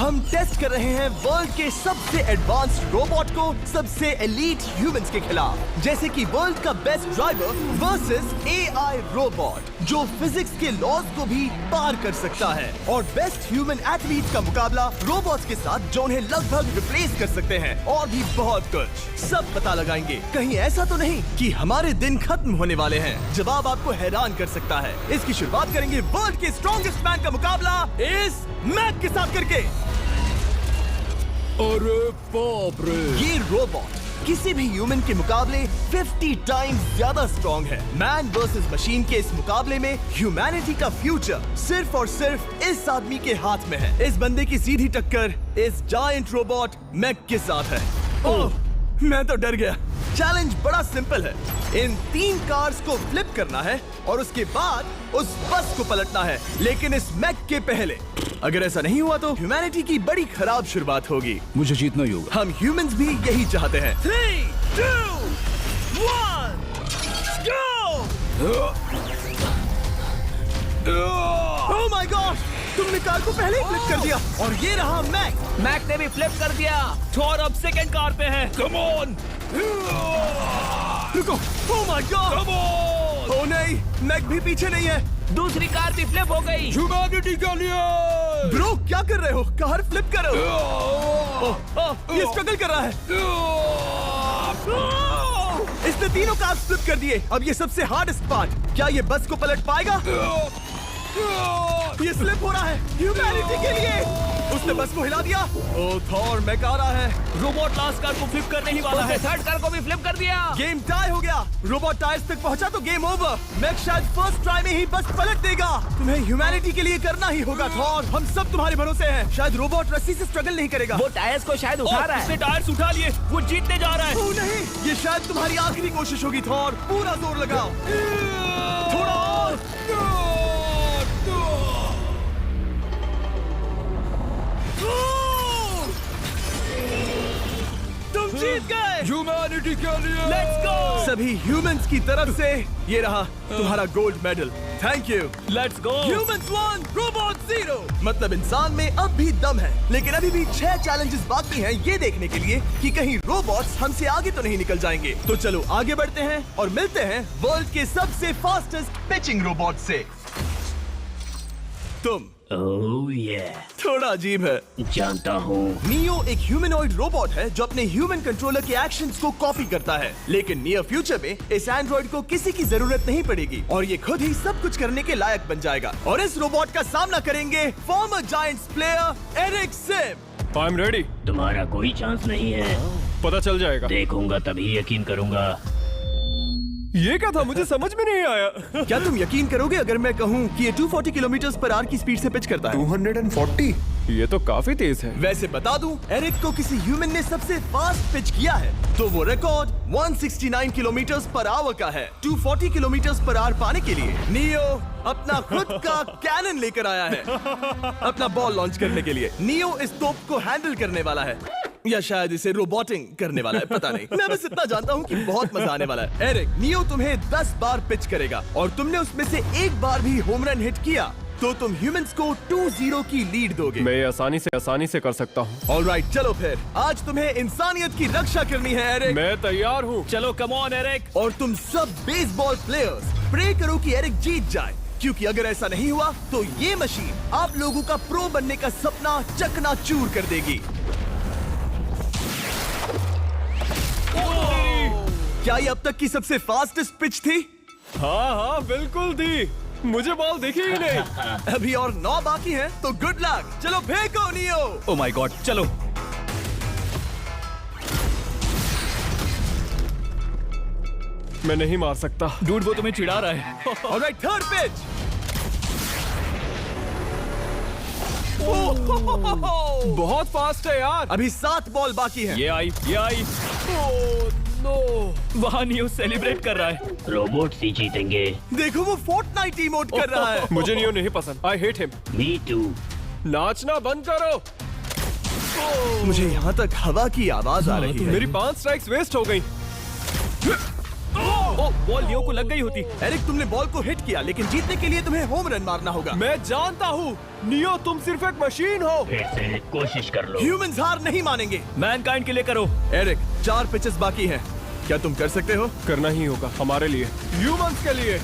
हम टेस्ट कर रहे हैं वर्ल्ड के सबसे एडवांस्ड रोबोट को सबसे एलीट ह्यूमंस के खिलाफ, जैसे कि वर्ल्ड का best driver versus AI robot जो फिजिक्स के लॉज को भी पार कर सकता है, और बेस्ट ह्यूमन एथलीट का मुकाबला रोबोट्स के साथ जो उन्हें लगभग रिप्लेस कर सकते हैं, और भी बहुत कुछ। सब पता लगाएंगे। कहीं ऐसा तो नहीं कि हमारे दिन खत्म होने वाले हैं। जवाब आपको हैरान कर सकता है। इसकी शुरुआत करेंगे वर्ल्ड के स्ट्रॉन्गेस्ट मैन का मुकाबला इस मैक के साथ करके। अरे बाप रे! ये रोबोट किसी भी ह्यूमन के मुकाबले 50 टाइम्स ज्यादा स्ट्रॉन्ग है। मैन वर्सेस मशीन के इस मुकाबले में ह्यूमैनिटी का फ्यूचर सिर्फ और सिर्फ इस आदमी के हाथ में है। इस बंदे की सीधी टक्कर इस जायंट रोबोट मैक के साथ है। ओह, मैं तो डर गया। चैलेंज बड़ा सिंपल है। इन 3 कार्स को फ्लिप करना है और उसके बाद उस बस को पलटना है, लेकिन इस मैक के पहले। अगर ऐसा नहीं हुआ तो ह्यूमैनिटी की बड़ी खराब शुरुआत होगी। मुझे जीतना ही होगा। हम ह्यूमंस भी यही चाहते हैं। 3, 2, 1, go! Oh my God! तुमने कार को पहले ही फ्लिप कर दिया, और ये रहा मैक। मैक ने भी फ्लिप कर दिया। थॉर अब सेकंड कार पे है। Come on! रुको! Oh my God! Come on! Oh नहीं, मैक भी पीछे नहीं है। दूसरी कार भी फ्लिप हो गई। ह्यूमैनिटी के लिए! ब्रो, क्या कर रहे हो? कार फ्लिप करो। ये स्ट्रगल कर रहा है। इसने तीनों कार फ्लिप कर दिए। अब ये सबसे हार्डेस्ट पार्ट। क्या ये बस को पलट पाएगा? ये स्लिप हो रहा है ह्यूमैनिटी के लिए। उसने बस को हिला दिया। ओह थॉर, मैक आ रहा है। रोबोट लास्ट कार को फ्लिप करने ही वाला है। थर्ड कार को भी फ्लिप कर दिया। गेम टाई हो गया। रोबोट टायर्स तक पहुंचा तो गेम ओवर। मैक शायद फर्स्ट ट्राई में ही बस पलट देगा। तुम्हें ह्यूमैनिटी के लिए करना ही होगा थॉर। हम सब तुम्हारे भरोसे हैं। शायद रोबोट रस्सी से स्ट्रगल नहीं करेगा। वो टायर्स को शायद उठा रहा है। उसने टायर्स उठा लिए। वो जीतने जा रहा है। ओह नहीं, ये शायद तुम्हारी आखिरी कोशिश होगी थॉर। पूरा जोर लगाओ। थोड़ा और। तुम जीत गए। ह्यूमैनिटी के लिए! Let's go! सभी ह्यूमंस की तरफ से ये रहा तुम्हारा gold medal. Thank you. Let's go. Humans 1, robot 0। मतलब इंसान में अब भी दम है, लेकिन अभी भी 6 चैलेंजेस बाकी हैं ये देखने के लिए कि कहीं रोबोट्स हमसे आगे तो नहीं निकल जाएंगे। तो चलो आगे बढ़ते हैं और मिलते हैं वर्ल्ड के सबसे फास्टेस्ट पिचिंग रोबोट से। तुम ओह ये थोड़ा अजीब है, जानता हूँ। नियो एक ह्यूमनॉइड रोबोट है जो अपने ह्यूमन कंट्रोलर के एक्शंस को कॉपी करता है, लेकिन नियर फ्यूचर में इस एंड्रॉइड को किसी की जरूरत नहीं पड़ेगी और ये खुद ही सब कुछ करने के लायक बन जाएगा। और इस रोबोट का सामना करेंगे former Giants player Eric Sim. I am ready. तुम्हारा कोई चांस नहीं है। पता चल जाएगा। देखूंगा तभी यकीन करूंगा। ये क्या था? मुझे समझ में नहीं आया। क्या तुम यकीन करोगे अगर मैं कहूँ कि ये 240 किलोमीटर पर आवर की स्पीड से पिच करता है? 240? ये तो काफी तेज है। वैसे बता दूं, एरिक को किसी ह्यूमन ने सबसे फास्ट पिच किया है तो वो रिकॉर्ड 169 किलोमीटर पर आवर का है। 240 किलोमीटर पर आवर पाने के लिए नियो अपना खुद का कैनन लेकर आया है अपना बॉल लॉन्च करने के लिए। नियो इस तोप को हैंडल करने वाला है, या शायद इसे रोबोटिंग करने वाला है, पता नहीं। मैं बस इतना जानता हूँ कि बहुत मजा आने वाला है। एरिक, नियो तुम्हें 10 बार पिच करेगा और तुमने उसमें से एक बार भी होम रन हिट किया तो तुम ह्यूमंस को 2-0 की लीड दोगे। मैं ये आसानी से कर सकता हूँ। ऑलराइट, चलो फिर आज तुम्हें इंसानियत की रक्षा करनी है एरिक। मैं तैयार हूँ। चलो कम ऑन एरिक। और तुम सब बेसबॉल प्लेयर्स प्रे करो कि एरिक जीत जाए, क्योंकि अगर ऐसा नहीं हुआ तो ये मशीन आप लोगों का प्रो बनने का सपना चकनाचूर कर देगी। क्या ये अब तक की सबसे फास्टेस्ट पिच थी? हाँ बिल्कुल थी। मुझे बॉल दिखी ही नहीं। अभी और 9 बाकी हैं, तो गुड लक। चलो फेंको नियो। ओह माय गॉड, चलो। मैं नहीं मार सकता। डूड, वो तुम्हें चिढ़ा रहा है। Alright, third pitch. बहुत फास्ट है यार। अभी 7 बॉल बाकी हैं। ये आई। वहाँ नियो सेलिब्रेट कर रहा है। रोबोट्स ही जीतेंगे। देखो वो फोर्टनाइट इमोट कर रहा है। मुझे नियो नहीं पसंद। I hate him. Me too. नाचना बंद करो। मुझे यहाँ तक हवा की आवाज आ रही है। मेरी 5 स्ट्राइक्स वेस्ट हो गई। बॉल लियो को लग गई होती। एरिक, तुमने बॉल को हिट किया, लेकिन जीतने के लिए तुम्हें होम रन मारना होगा। मैं जानता हूँ नियो, तुम सिर्फ एक मशीन हो। फिर से कोशिश कर लो। ह्यूमंस हार नहीं मानेंगे। मैनकाइंड के लिए करो। एरिक, 4 पिचेस बाकी हैं। क्या तुम कर सकते हो? करना ही होगा हमारे लिए, ह्यूमंस के लिए।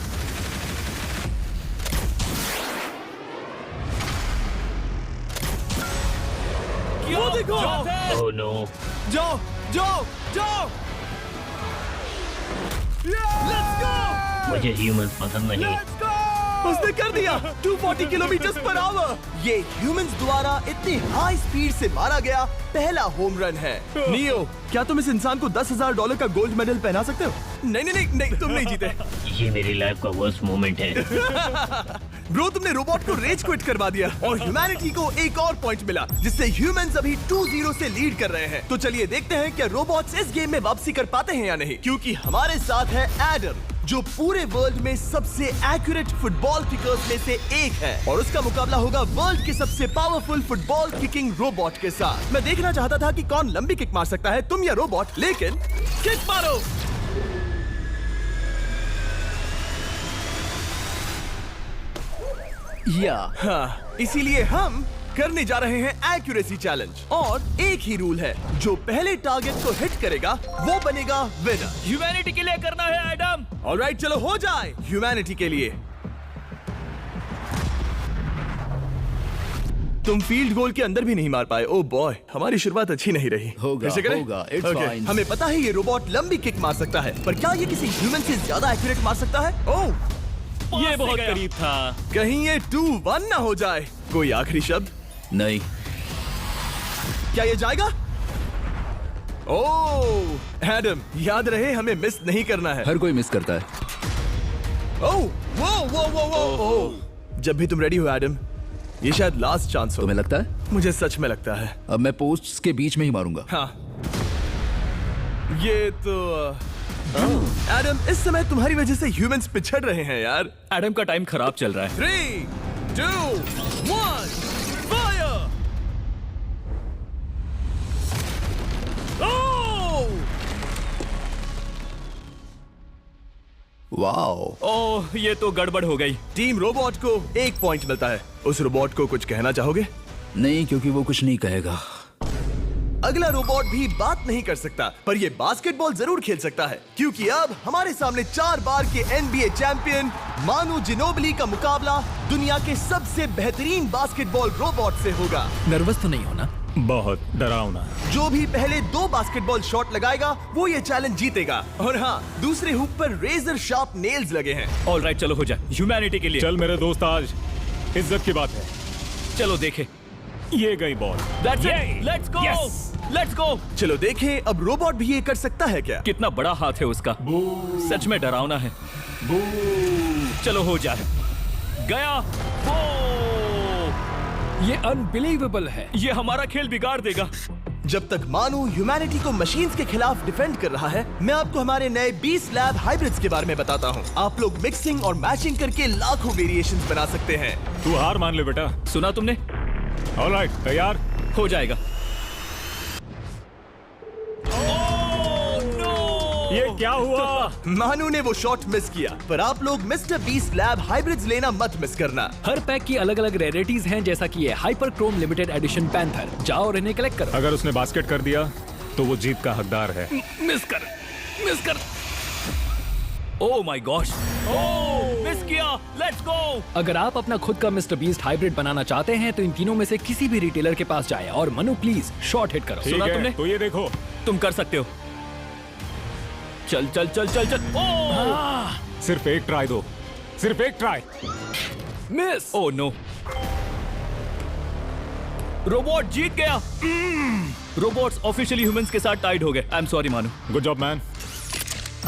वो देखो। Oh no. जाओ जाओ जाओ। Let's go. मुझे ह्यूमंस पसंद नहीं। उसने कर दिया 240 किलोमीटर पर आवर। ये ह्यूमंस द्वारा इतनी हाई स्पीड से मारा गया पहला होम रन है। नियो, क्या तुम इस इंसान को $10,000 का गोल्ड मेडल पहना सकते हो? नहीं, तुम नहीं जीते। ये मेरी लाइफ का वर्स्ट मोमेंट है। ब्रो, तुमने रोबोट को रेज क्विट करवा दिया और ह्यूमैनिटी को एक और पॉइंट मिला, जिससे ह्यूमंस अभी 2-0 से लीड कर रहे हैं। तो चलिए देखते हैं क्या रोबोट्स इस गेम में वापसी कर पाते हैं या नहीं, क्योंकि हमारे साथ है एडम, जो पूरे वर्ल्ड में सबसे एक्यूरेट फुटबॉल किकर्स में से एक है, और उसका मुकाबला होगा वर्ल्ड के सबसे पावरफुल फुटबॉल किकिंग रोबोट के साथ। मैं देखना चाहता था कि कौन लंबी किक मार सकता है, तुम या रोबोट, लेकिन किक मारो। हाँ, इसीलिए हम करने जा रहे हैं एक्यूरेसी चैलेंज, और एक ही रूल है, जो पहले टारगेट को हिट करेगा वो बनेगा विनर। ह्यूमैनिटी के लिए करना है एडम। ऑलराइट, चलो हो जाए ह्यूमैनिटी के लिए। तुम फील्ड गोल के अंदर भी नहीं मार पाए। ओह बॉय, हमारी शुरुआत अच्छी नहीं रही। होगा, फिर से करें? होगा, it's Okay, fine. हमें पता है ये रोबोट लंबी किक मार सकता है, पर क्या ये किसी ह्यूमन से ज्यादा एक्यूरेट मार सकता है? ओह, ये बहुत करीब था। कहीं ये 2-1 ना हो जाए। कोई आखिरी शब्द? नहीं। क्या ये जाएगा? ओह एडम, याद रहे हमें मिस नहीं करना है। हर कोई मिस करता है। ओह वो। जब भी तुम रेडी हो एडम, ये शायद लास्ट चांस हो। तुम्हें लगता है? मुझे सच में लगता है। अब मैं पोस्ट्स के बीच में ही मारूंगा। हाँ, ये तो एडम, इस समय तुम्हारी वजह से ह्यूमंस पिछड़ रहे हैं यार। एडम का टाइम खराब चल रहा है। 3, 2, 1, फायर! वाओ। ओह, ये तो गड़बड़ हो गई। टीम रोबोट को 1 पॉइंट मिलता है। उस रोबोट को कुछ कहना चाहोगे? नहीं, क्योंकि वो कुछ नहीं कहेगा। अगला रोबोट भी बात नहीं कर सकता, पर ये बास्केटबॉल जरूर खेल सकता है, क्योंकि अब हमारे सामने 4 बार के NBA चैंपियन मानू जिनोबिली का मुकाबला दुनिया के सबसे बेहतरीन बास्केटबॉल रोबोट से होगा। नर्वस तो नहीं होना? बहुत डरावना। जो भी पहले 2 बास्केटबॉल शॉट लगाएगा वो ये चैलेंज जीतेगा। और हाँ, दूसरे हुक पर रेजर शार्प नेल्स लगे हैं। ऑलराइट, चलो हो जाए ह्यूमैनिटी के लिए। चल मेरे दोस्त, आज इज्जत की बात है। चलो देखे। ये गई ball. That's it. Let's go. Yes. Let's go. चलो देखें अब रोबोट भी ये कर सकता है क्या? कितना बड़ा हाथ है उसका। सच में डरावना है। चलो हो जाए। गया। ये अनबिलीवेबल है। ये हमारा खेल बिगाड़ देगा। जब तक मानू ह्यूमैनिटी को मशीन्स के खिलाफ डिफेंड कर रहा है, मैं आपको हमारे नए 20 लैब हाइब्रिड्स के बारे में बताता हूँ। आप लोग मिक्सिंग और मैचिंग करके लाखों वेरिएशंस बना सकते हैं। तू हार मान ले बेटा। सुना तुमने? ऑलराइट, तैयार? हो जाएगा। ये क्या हुआ? मानू ने वो शॉट मिस किया, पर आप लोग मिस्टर बीस्ट लैब हाइब्रिड्स लेना मत मिस करना। हर पैक की अलग अलग रेयरिटीज हैं, जैसा कि ये hyper Chrome limited edition panther. जाओ और इन्हें कलेक्ट करो। अगर उसने बास्केट कर दिया तो वो जीत का हकदार है। मिस कर। Oh my gosh. Oh, miss किया। Let's go. अगर आप अपना खुद का मिस्टर बीस्ट हाइब्रिड बनाना चाहते हैं तो इन तीनों में से किसी भी रिटेलर के पास जाए और मनु प्लीज शॉट हिट करो। ठीक सुना है, तुमने? तो ये देखो। तुम कर सकते हो। चल। ओह! सिर्फ एक ट्राई दो, सिर्फ एक try. Miss. Oh no. Robot जीत गया। रोबोट्स ऑफिशियली ह्यूमंस के साथ टाइड हो गए। I am sorry Manu. Good job man.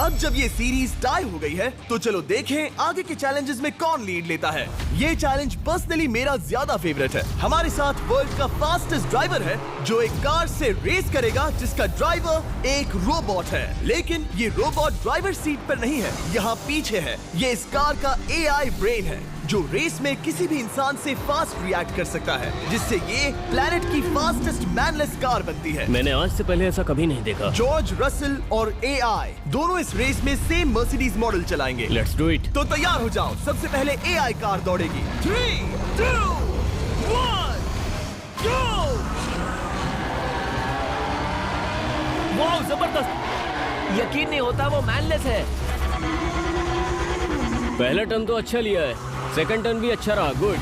अब जब ये सीरीज टाई हो गई है, तो चलो देखें आगे के चैलेंजेस में कौन लीड लेता है। ये चैलेंज पर्सनली मेरा ज्यादा फेवरेट है। हमारे साथ वर्ल्ड का फास्टेस्ट ड्राइवर है, जो एक कार से रेस करेगा जिसका ड्राइवर एक रोबोट है। लेकिन ये रोबोट ड्राइवर सीट पर नहीं है, यहाँ पीछे है। ये इस कार का AI ब्रेन है। जो रेस में किसी भी इंसान से फास्ट रिएक्ट कर सकता है, जिससे ये प्लेनेट की फास्टेस्ट मैनलेस कार बनती है। मैंने आज से पहले ऐसा कभी नहीं देखा। जॉर्ज रसल और एआई दोनों इस रेस में सेम मर्सिडीज मॉडल चलाएंगे। Let's do it. तो तैयार हो जाओ, सबसे पहले एआई कार दौड़ेगी। 3, 2, 1, go! वाह जबरदस्त, यकीन नहीं होता वो मैनलेस है। पहला टर्न तो अच्छा लिया है, सेकंड टर्न भी अच्छा रहा। गुड।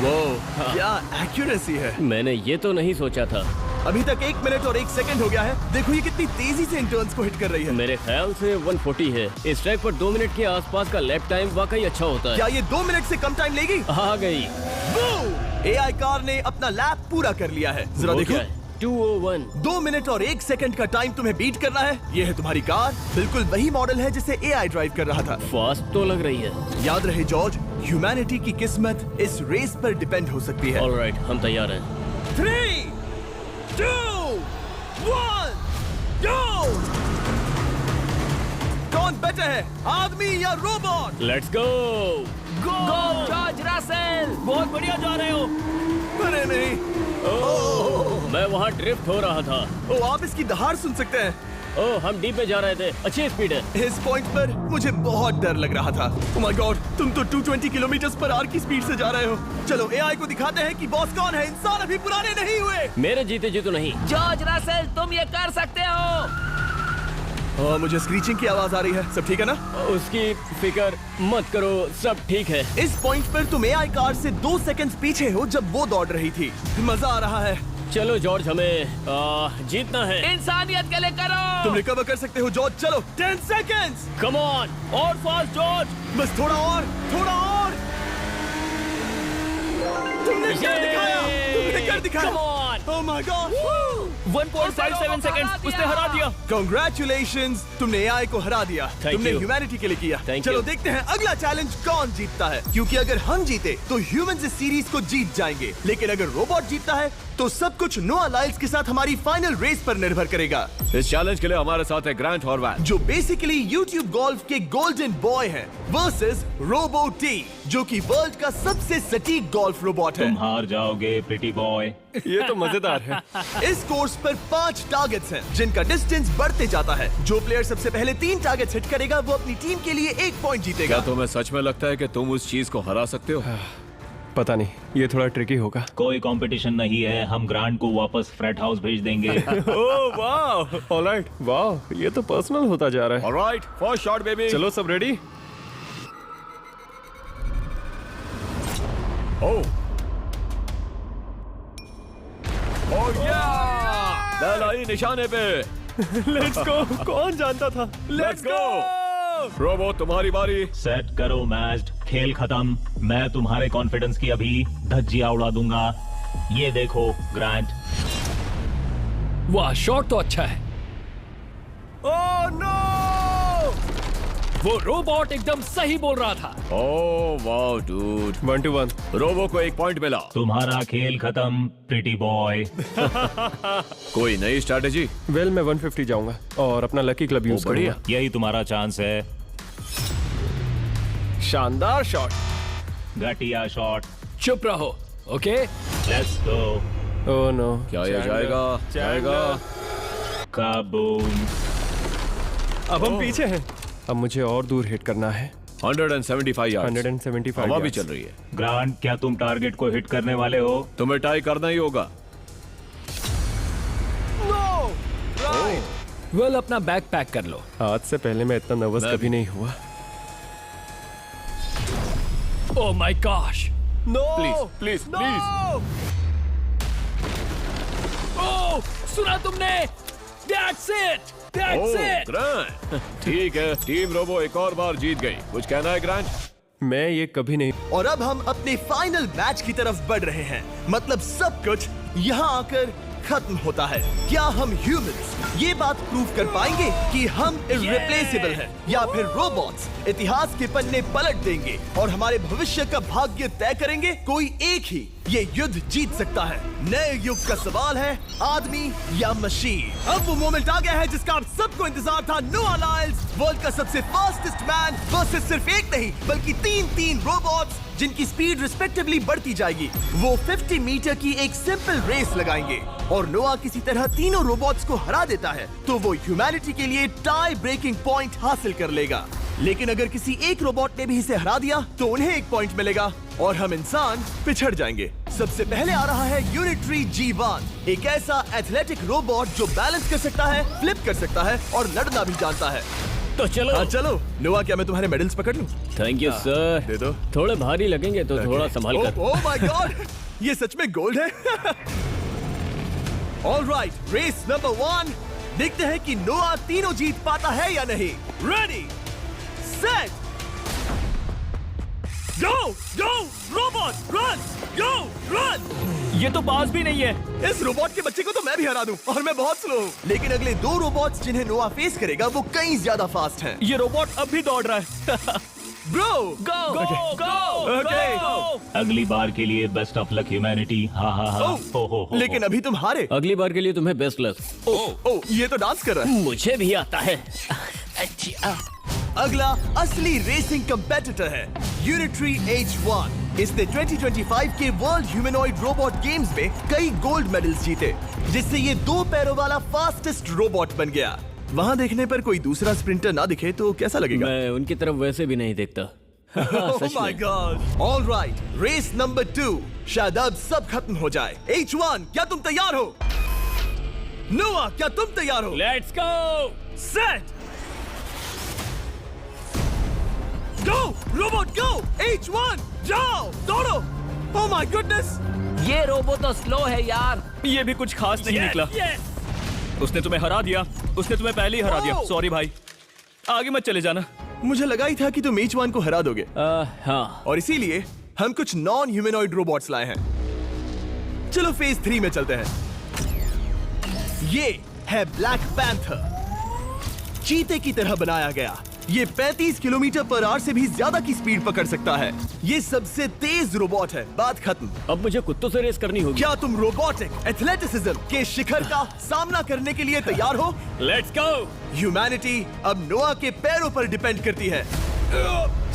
वो क्या एक्यूरेसी है। मैंने ये तो नहीं सोचा था। अभी तक 1 मिनट और 1 सेकंड हो गया है। देखो ये कितनी तेजी से इन टर्न्स को हिट कर रही है। मेरे ख्याल से 140 है। इस ट्रैक पर 2 मिनट के आसपास का लैप टाइम वाकई अच्छा होता है। क्या ये 2 मिनट से कम टाइम लेगी? आ गई। एआई कार ने अपना लैप पूरा कर लिया है। जरा वो देखो, क्या है? 201। 2 मिनट और 1 सेकंड का टाइम तुम्हें बीट करना है। ये है तुम्हारी कार, बिल्कुल वही मॉडल है जिसे एआई ड्राइव कर रहा था। फास्ट तो लग रही है। याद रहे जॉर्ज, ह्यूमैनिटी की किस्मत इस रेस पर डिपेंड हो सकती है। ऑलराइट, हम तैयार हैं। 3, 2, 1, go! कौन बेटर है, आदमी या robot? Let's go. Go George Russell, बहुत बढ़िया जा रहे हो। अरे नहीं, मैं वहाँ ड्रिफ्ट हो रहा था। ओ आप इसकी दहाड़ सुन सकते हैं। ओह, हम डी पे जा रहे थे। अच्छी स्पीड है। इस पॉइंट पर मुझे बहुत डर लग रहा था। ओह माय गॉड, तुम तो 220 किलोमीटर पर आवर की स्पीड से जा रहे हो। चलो एआई को दिखाते हैं कि बॉस कौन है। इंसान अभी पुराने नहीं हुए। मेरे जीते जी तो नहीं। जॉर्ज रसल, तुम ये कर सकते हो। मुझे स्क्रीचिंग की आवाज आ रही है। सब ठीक है ना? उसकी फिक्र मत करो, सब ठीक है। इस पॉइंट पर तुम एआई कार से 2 सेकंड पीछे हो जब वो दौड़ रही थी। मजा आ रहा है। चलो जॉर्ज, हमें जीतना है। इंसानियत के लिए करो। तुम रिकवर कर सकते हो जॉर्ज। चलो 10 सेकंड्स। कम ऑन, और फास्ट जॉर्ज। बस थोड़ा और, थोड़ा और। तुमने कर दिखाया, तुमने कर दिखाया। Come on. Oh my God. 1.57 seconds, उसने हरा दिया। Congratulations, तुमने एआई को हरा दिया। Thank तुमने you. ह्यूमैनिटी के लिए किया। Thank चलो you. देखते हैं अगला चैलेंज कौन जीतता है, क्योंकि अगर हम जीते तो ह्यूमंस इस सीरीज को जीत जाएंगे, लेकिन अगर रोबोट जीतता है तो सब कुछ नोआ लाइल्स के साथ हमारी फाइनल रेस पर निर्भर करेगा। इस चैलेंज के लिए हमारे साथ है ग्रांट हॉर्वैट, जो बेसिकली YouTube गोल्फ के गोल्डन बॉय हैं, वर्सेस रोबो टी, जो कि वर्ल्ड का सबसे सटीक गोल्फ रोबोट है। तुम हार जाओगे प्रिटी बॉय। ये तो मजेदार है। इस कोर्स पर 5 टारगेट्स हैं, जिनका डिस्टेंस बढ़ते जाता है। जो प्लेयर सबसे पहले 3 टारगेट्स हिट करेगा वो अपनी टीम के लिए 1 पॉइंट जीतेगा। क्या तुम्हें सच में लगता है कि तुम उस चीज को हरा सकते हो? पता नहीं, ये थोड़ा ट्रिकी होगा। कोई कंपटीशन नहीं है, हम ग्रांट को वापस फ्रेट हाउस भेज देंगे। ओह वाह, ऑलराइट, वाह, ये तो पर्सनल होता जा रहा है। Alright, first shot baby. चलो सब रेडी? ओह या! बैल आई निशाने पे। Let's go. कौन जानता था? Let's go. रोबो, तुम्हारी बारी। सेट करो मैच, खेल खत्म। मैं तुम्हारे कॉन्फिडेंस की अभी धज्जियां उड़ा दूंगा। ये देखो ग्रांट। वाह, शॉट तो अच्छा है। Oh no! वो रोबोट एकदम सही बोल रहा था। Oh wow dude. 1 to 1। Robo को 1 पॉइंट मिला। तुम्हारा खेल खत्म प्रिटी बॉय। कोई नई स्ट्रैटेजी? वेल, मैं 150 जाऊंगा और अपना लकी क्लब यूज बढ़िया। करूंगा। यही तुम्हारा चांस है। शानदार शॉट। घटिया शॉट। चुप रहो, okay? Let's go. Oh no. क्या ये जाएगा? जाएगा। काबूम। अब हम पीछे हैं। अब मुझे और दूर हिट करना है। 175 यार्ड्स। 175 हवा भी yards। चल रही है। ग्रांट, क्या तुम टारगेट को हिट करने वाले हो? तुम्हें टाई करना ही होगा। वेल, अपना बैग पैक कर लो। आज से पहले मैं इतना नर्वस मैं कभी भी। नहीं हुआ। Oh my gosh. No! Please no! Oh, सुना तुमने? That's it! That's it! Grant, ठीक है, टीम रोबो एक और बार जीत गई। कुछ कहना है ग्रांट? मैं ये कभी नहीं। और अब हम अपने फाइनल मैच की तरफ बढ़ रहे हैं। मतलब सब कुछ यहाँ आकर खत्म होता है। क्या हम ह्यूमंस ये बात प्रूव कर पाएंगे कि हम इररिप्लेसेबल हैं, या फिर रोबोट्स इतिहास के पन्ने पलट देंगे और हमारे भविष्य का भाग्य तय करेंगे? कोई एक ही ये युद्ध जीत सकता है। नए युग का सवाल है आदमी या मशीन। अब वो मोमेंट आ गया है जिसका आप सबको इंतजार था। नोआ लाइल्स वर्ल्ड का सबसे फास्टेस्ट मैन वर्सेस सिर्फ एक नहीं बल्कि तीन रोबोट्स जिनकी स्पीड रिस्पेक्टिवली बढ़ती जाएगी। वो 50 मीटर की एक सिंपल रेस लगाएंगे और नोआ किसी तरह तीनों रोबोट्स को हरा देता है तो वो ह्यूमैनिटी के लिए टाई ब्रेकिंग पॉइंट हासिल कर लेगा। लेकिन अगर किसी एक रोबोट ने भी इसे हरा दिया तो उन्हें एक पॉइंट मिलेगा और हम इंसान पिछड़ जाएंगे। सबसे पहले आ रहा है यूनिट्री G1, एक ऐसा एथलेटिक रोबोट जो बैलेंस कर सकता है, फ्लिप कर सकता है और लड़ना भी जानता है। तो चलो। हाँ चलो। नोआ, क्या मैं तुम्हारे मेडल्स पकड़ लूं? Thank you sir. दे दो। थोड़े भारी लगेंगे तो थोड़ा संभाल कर। ओह माय गॉड, ये सच में गोल्ड है। Alright, race number 1। देखते हैं कि नोआ तीनों जीत पाता है या नहीं। रेडी, सेट, गो गो रोबोट, रन गो रन। ये तो पास भी नहीं है। इस रोबोट के बच्चे को तो मैं भी हरा दूं और मैं बहुत स्लो हूं। लेकिन अगले 2 रोबोट्स जिन्हें नोआ फेस करेगा वो कहीं ज्यादा फास्ट हैं। ये रोबोट अब भी दौड़ रहा है। ब्रो गो गो गो। अगली बार के लिए बेस्ट ऑफ लक ह्यूमैनिटी। हाँ हाँ हाँ। हो। लेकिन अभी तुम हारे। अगली बार के लिए तुम्हें बेस्ट लक। ओ, ये तो डांस कर रहा है। मुझे भी आता है। अगला असली रेसिंग कंपेटिटर है यूनिट्री H1। इसने 2025 के वर्ल्ड ह्यूमनॉइड रोबोट गेम्स में कई गोल्ड मेडल्स जीते जिससे ये 2 पैरों वाला फास्टेस्ट रोबोट बन गया। वहाँ देखने पर कोई दूसरा स्प्रिंटर ना दिखे तो कैसा लगेगा? मैं उनकी तरफ वैसे भी नहीं देखता। Oh my God! All right, race number 2। शायद अब सब खत्म हो जाए। H1, क्या तुम तैयार हो? नोआ, क्या तुम तैयार हो? Let's go. Set, go robot go. H1, जाओ दौड़ो। Oh my goodness! ये रोबो तो स्लो है यार। ये भी कुछ खास नहीं निकला। उसने तुम्हें हरा दिया। उसने तुम्हें पहले ही हरा दिया। सॉरी भाई, आगे मत चले जाना। मुझे लगा ही था कि तुम H1 को हरा दोगे हाँ। और इसीलिए हम कुछ नॉन ह्यूमनॉइड रोबोट्स लाए हैं। चलो फेज 3 में चलते हैं। ये है ब्लैक पैंथर, चीते की तरह बनाया गया। ये 35 किलोमीटर पर आवर से भी ज्यादा की स्पीड पकड़ सकता है। ये सबसे तेज रोबोट है। बात खत्म। अब मुझे कुत्तों से रेस करनी होगी। क्या तुम रोबोटिक एथलेटिसिज्म के शिखर का सामना करने के लिए तैयार हो? Let's go. ह्यूमैनिटी अब नोआ के पैरों पर डिपेंड करती है।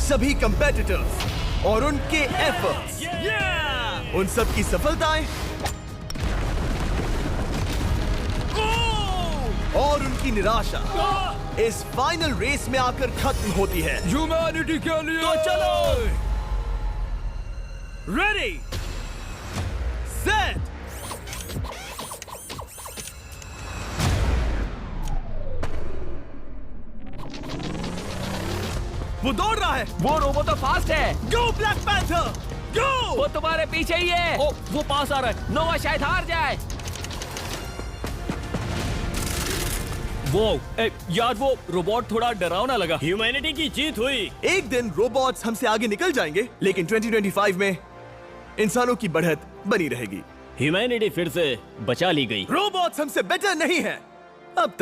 सभी कंपेटिटर्स और उनके एफर्ट्स, उन सब की सफलताएं और उनकी निराशा इस फाइनल रेस में आकर खत्म होती है। ह्यूमैनिटी के लिए। तो चलो, रेडी, सेट, वो दौड़ रहा है। वो रोबो तो फास्ट है। गो ब्लैक पैंथर, गो। वो तुम्हारे पीछे ही है। ओ, वो पास आ रहा है। नोआ शायद हार जाए। वो यार वो रोबोट थोड़ा डरावना लगा। ह्यूमैनिटी की जीत हुई। एक दिन रोबोट्स हमसे आगे निकल जाएंगे लेकिन 2025 में इंसानों की बढ़त बनी रहेगी। ह्यूमैनिटी फिर से बचा ली गई। रोबोट्स हमसे बेटर नहीं है अब तक।